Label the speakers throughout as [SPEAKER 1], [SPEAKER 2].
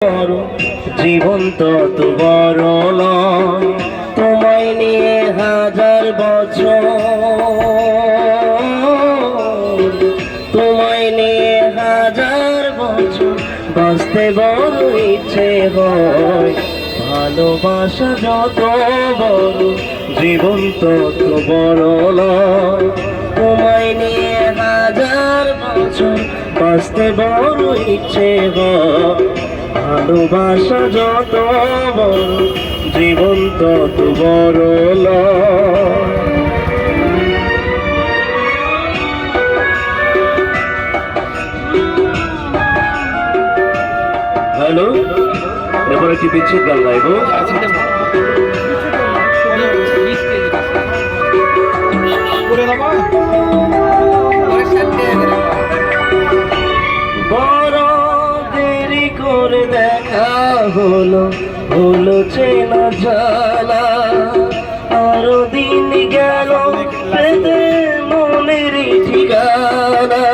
[SPEAKER 1] জীবন তত বড় নয়, তোমায় নিয়ে হাজার বছর, তোমায় নিয়ে হাজার বছর বাঁচতে বড় ইচ্ছে হয়। ভালোবাসা যত বড়, জীবন তত বড় নয়, তোমায় নিয়ে হাজার বছর বাঁচতে বড় ইচ্ছে হয়। ভালোবাসা যত বড়, জীবন তত বড় নয়। হ্যালো, এবার একটি বিচ্ছেদ গান গাইব। বড় দেরি করে দেখা হলো, হলো চেনা জানা, আরো দিন গেল পেতে মনের ঠিকানা।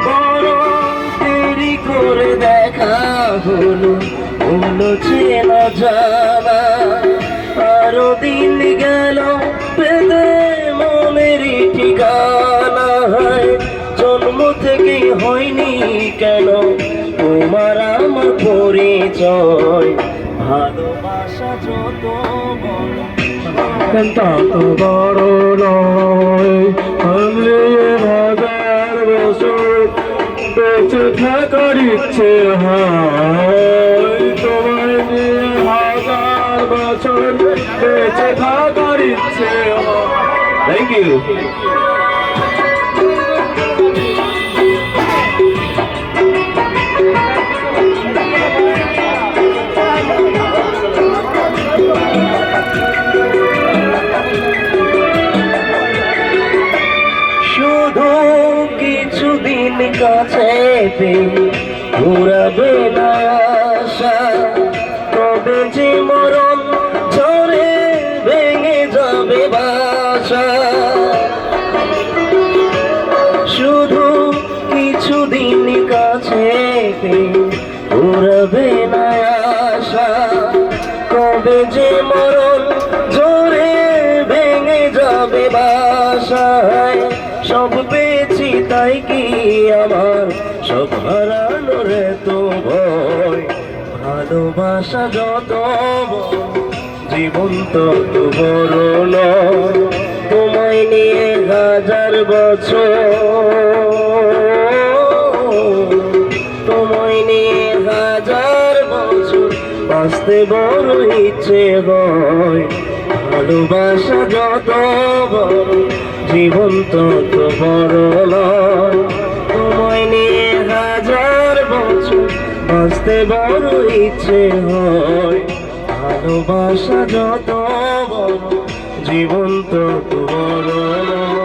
[SPEAKER 1] বড় দেরি করে দেখা হলো, হলো চেনা জানা, আরো দিন গেল পেতে মনের ঠিকানা। জন্ম থেকেই হয়নি কেন তোমার আমার পরিচয়। ভালোবাসা যত বড়, তত বড় নয়, হাজার বছর বেঁচে থাকার ইচ্ছে হয়। তোমায় নিয়ে হাজার বছর বেঁচে থাকার ইচ্ছে হয়। Thank you. কিছুদিন কাছে ঘুরাবে না আশা, তবে যে মরণ ঝড়ে ভেঙে যাবে বাসা। শুধু কিছুদিন কাছে ঘুরাবে না আশা, তবে যে মরণ ঝড়ে ভেঙে যাবে বাসা। সব পেয়েছি তাই কি আমার, সব হারানোর তো ভয়। ভালোবাসা যত বড়, জীবন তত বড় নয়, তোমায় নিয়ে হাজার বছর, তোমায় নিয়ে হাজার বছর বাঁচতে বড় ইচ্ছে হয়। ভালোবাসা যত বড়, জীবন তত বড় নয়, তোমায় নিয়ে হাজার বছর বাঁচতে বড় ইচ্ছে হয়। ভালোবাসা যত বড়, জীবন তত বড় নয়।